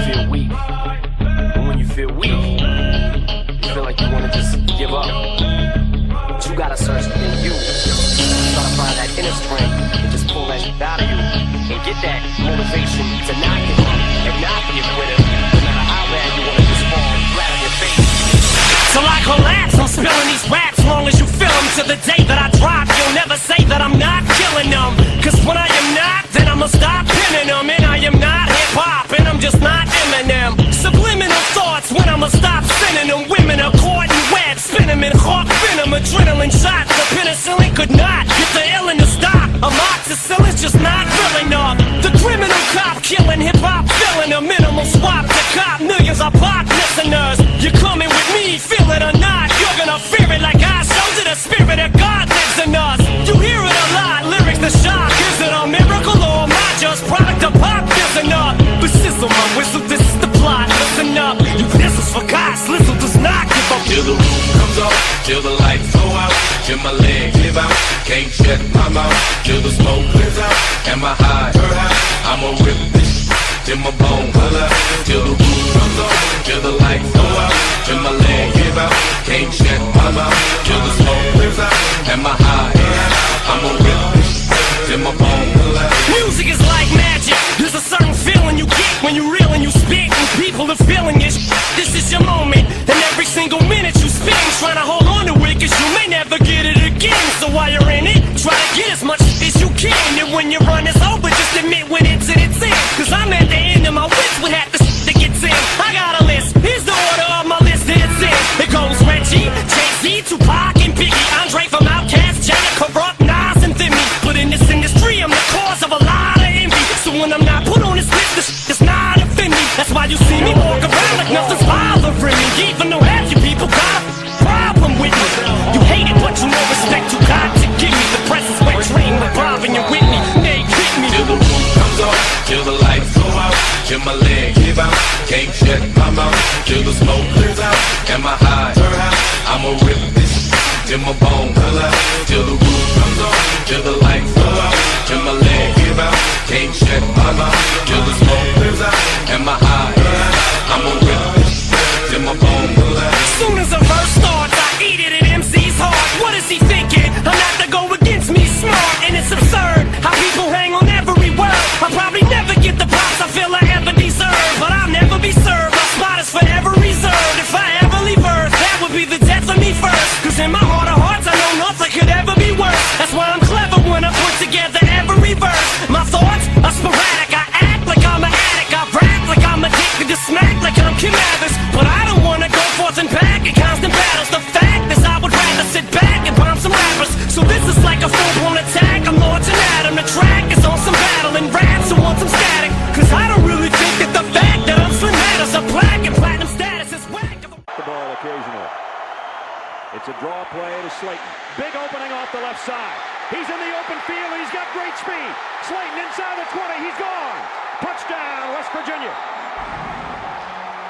feel weak. And when you feel weak, you feel like you want to just give up. But you gotta search within you. Try to find that inner strength and just pull that shit out of you. And get that motivation to not give up and not be a quitter. No matter how bad you want to just fall flat on your face. Till I collapse, I'm spilling these raps long as you feel them. To the day that I drop, you'll never say that I'm not killing them. Cause when I am not, then I'ma stop pinning them. And I am not hip-hop, and I'm just not Eminem. Subliminal thoughts when I'ma stop sending them. Women are caught in web, spin them in hawk venom. Adrenaline shots, the penicillin could not get the illin to stop. Amoxicillin's just not filling up. The criminal cop killing hip-hop, filling a minimal swap to cop. Millions of pop listeners, you're coming with me, feel it or not. You're gonna fear it like I showed you. The spirit of God lives in us. You hear it a lot, lyrics the shock. Is it a miracle or am I just product of pop? Listen up, but sizzle my whistle, this is the plot. Listen up, you pistols for God, Slizzle does not give up. Till the roof comes off, till the lights go out, till my legs give out, can't shut my mouth, till the smoke clears out, and my high, I'ma rip this till my bone pull out, till the roof comes off, till the lights go out, till my legs give out, can't shut my mouth, till the smoke clears out, and my high, I'ma rip this till my bone pull out. Music is like magic. There's a certain feeling you get when you reel and you spit, and people are feeling it. This is your moment, and every single minute you spend trying to hold on to it, cause you may never get it again. So while you're in it, try to get as much as you can. And when your run is over, just admit when it's in its end. Cause I'm at the end of my wits with half the shit that gets in. I got a list, here's the order of my list that it's in. It goes Reggie, Jay-Z, Tupac, and Biggie, Andre from Outkast, Jada, Corrupt, Nas, and Thimmy. But in this industry, I'm the cause of a lot of envy. So when I'm not put on this list, this shit does not offend me. That's why you see me walk around like nothing's bothering me. Even though half you people got a problem with me. You hate it, but you know respect you got to give me. The press is wet dream with Bob and your Whitney. They kick me. Till the roof comes off, till the lights go out, till my legs give out, can't shut my mouth, till the smoke clears out, and my high, I'ma rip this till my bone pull out, till the roof comes off, till the lights go out, till my legs give out, can't shut my mouth, till the smoke clears out, and my high, I'ma rip this till my bone pull out. Soon as a verse starts, I eat it at MC's heart. What is he thinking? I'm not to go against me, smart, and it's absurd how people hang on every word. I'll probably never get the props I feel I ever deserve, but I'll never be served. My spot is forever reserved. If I ever leave Earth, that would be the death of me first. Cause in my heart of hearts, I know nothing could ever be worse. That's why I'm clever when I put together every verse. My thoughts are sporadic. I act like I'm an addict. I rap like I'm addicted to smack like I'm Kim Mathers. But I don't wanna go forth and back in constant battles. The fact is I would rather sit back and bomb some rappers. So this is like a full-blown attack. I'm launching at him. The track is on some battle and raps who want some static. Cause I don't really think that the fact that I'm slim matters. A plaque and platinum status is whack. The ball occasionally. It's a draw play to Slayton. Big opening off the left side. He's in the open field. He's got great speed. Slayton inside the 20. He's gone. Touchdown, West Virginia.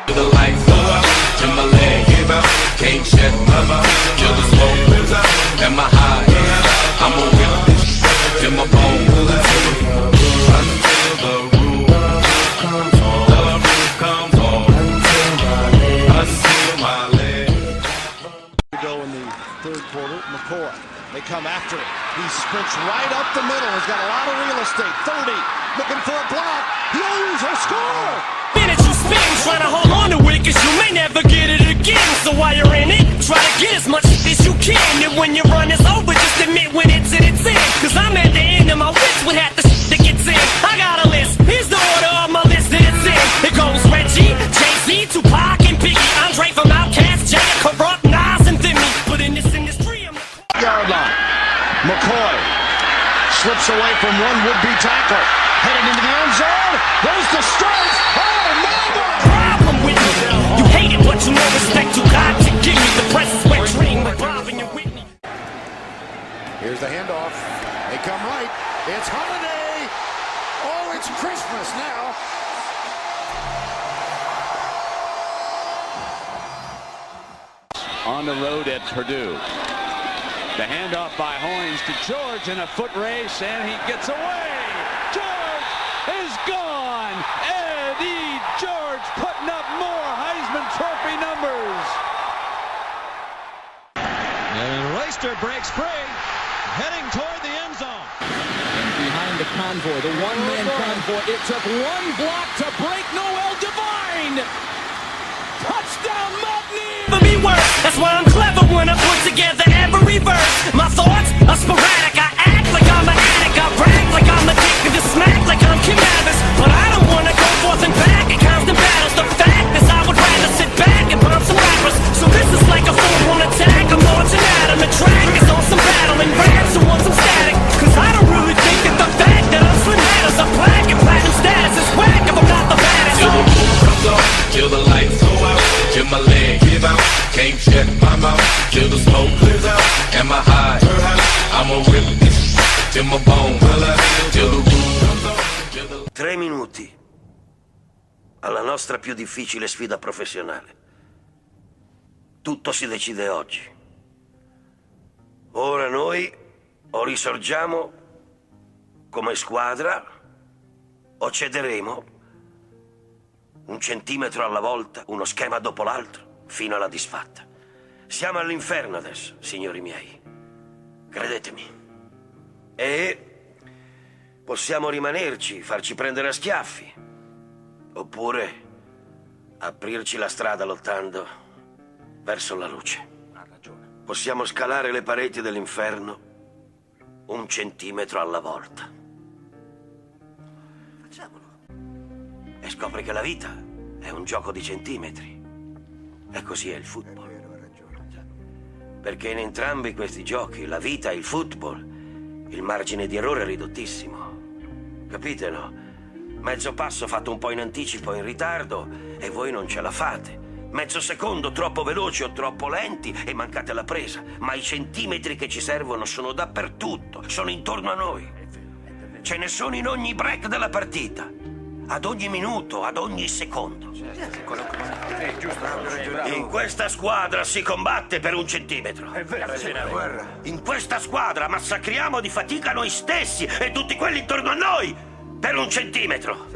Till the lights go out, till my leg give out, can't shut my mouth, till the smoke clears out, and my high, I'ma rip this till my bone pull out. Until the roof comes off, the roof comes off, until my leg. To go in the third quarter, McCoy. They come after it. He sprints right up the middle. He's got a lot of real estate. 30, looking for a block. He'll score! Minute you spend trying to hold on to it, cause you may never get it again. So while you're in it, try to get as much as you can. And when your run is over, just admit when it's in its end. Cause I'm at the end of my wits with half the shit that gets in. I got a list, here's the order of my list that it's in. It goes Reggie, Jay-Z, Tupac, and Biggie, Andre from Outkast, Jada, Corrupt, Nas, and Thimmy. But in this industry, I'm the Yard line. McCoy slips away from one would-be tackle. Headed into the end zone. There's the strike. Oh, no! problem with me. You hate it, but you know respect you got to give me. The press is wet dream with Bob and your Whitney. Here's the handoff. They come right. It's holiday. Oh, it's Christmas now. On the road at Purdue. The handoff by Hoynes to George in a foot race, and he gets away. George is gone. Hunter breaks free, heading toward the end zone. And behind the convoy, the one-man convoy, it took one block to break Noel Devine. Touchdown, Magny! For me worse, that's why I'm clever when I put together every verse. My thoughts are sporadic, I act like I'm an addict, I brag like I'm addicted to smack like I'm Kim Adams. But I don't wanna go forth and back in constant battles. The fact is I would rather sit back and pump some rappers. So this is like a full-blown attack, I'm launching at 'em. The track is on some battle and raps who want some static. Cause I don't really think that the fact that I'm slim matters. A plaque and platinum status is whack if I'm not the baddest. Till the moon comes on, till the lights go out, till my leg give out, can't shut my mouth, till the smoke clears out, and my high, I'ma rip this till my bone, till the moon comes on, till the... 3 minuti alla nostra più difficile sfida professionale. Tutto si decide oggi. Ora noi o risorgiamo come squadra o cederemo 1 centimetro alla volta, uno schema dopo l'altro, fino alla disfatta. Siamo all'inferno adesso, signori miei. Credetemi. E possiamo rimanerci, farci prendere a schiaffi. Oppure aprirci la strada lottando verso la luce. Ha ragione. Possiamo scalare le pareti dell'inferno 1 centimetro alla volta. Facciamolo. E scopri che la vita è un gioco di centimetri. E così è il football. Perché in entrambi questi giochi, la vita e il football, il margine di errore è ridottissimo. Capite, no? Mezzo passo fatto un po' in anticipo o in ritardo e voi non ce la fate. Mezzo secondo troppo veloci o troppo lenti e mancate la presa. Ma i centimetri che ci servono sono dappertutto, sono intorno a noi. Ce ne sono in ogni break della partita. Ad ogni minuto, ad ogni secondo. In questa squadra si combatte per 1 centimetro. In questa squadra massacriamo di fatica noi stessi e tutti quelli intorno a noi per 1 centimetro.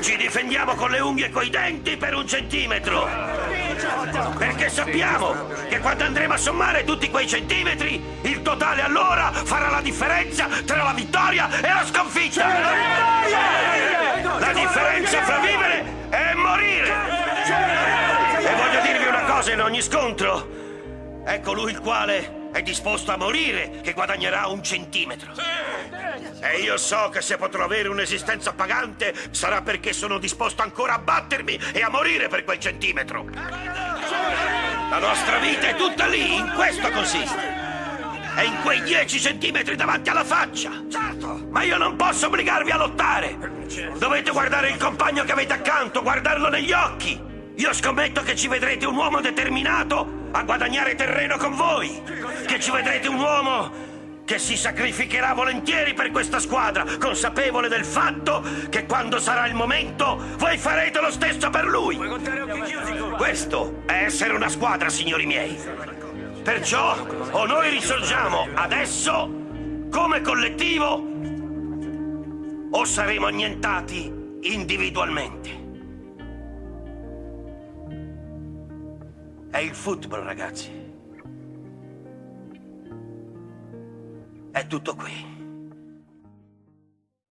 Ci difendiamo con le unghie e coi denti per 1 centimetro. Perché sappiamo che quando andremo a sommare tutti quei centimetri, il totale allora farà la differenza tra la vittoria e la sconfitta. La differenza fra vivere e morire. E voglio dirvi una cosa in ogni scontro. È colui il quale è disposto a morire che guadagnerà 1 centimetro. E io so che se potrò avere un'esistenza pagante sarà perché sono disposto ancora a battermi e a morire per quel centimetro. La nostra vita è tutta lì, in questo consiste. È in quei 10 centimetri davanti alla faccia. Certo. Ma io non posso obbligarvi a lottare. Dovete guardare il compagno che avete accanto, guardarlo negli occhi. Io scommetto che ci vedrete un uomo determinato a guadagnare terreno con voi. Che ci vedrete un uomo che si sacrificherà volentieri per questa squadra, consapevole del fatto che quando sarà il momento voi farete lo stesso per lui. Questo è essere una squadra, signori miei. Perciò o noi risorgiamo adesso come collettivo o saremo annientati individualmente. È il football, ragazzi. È tutto qui.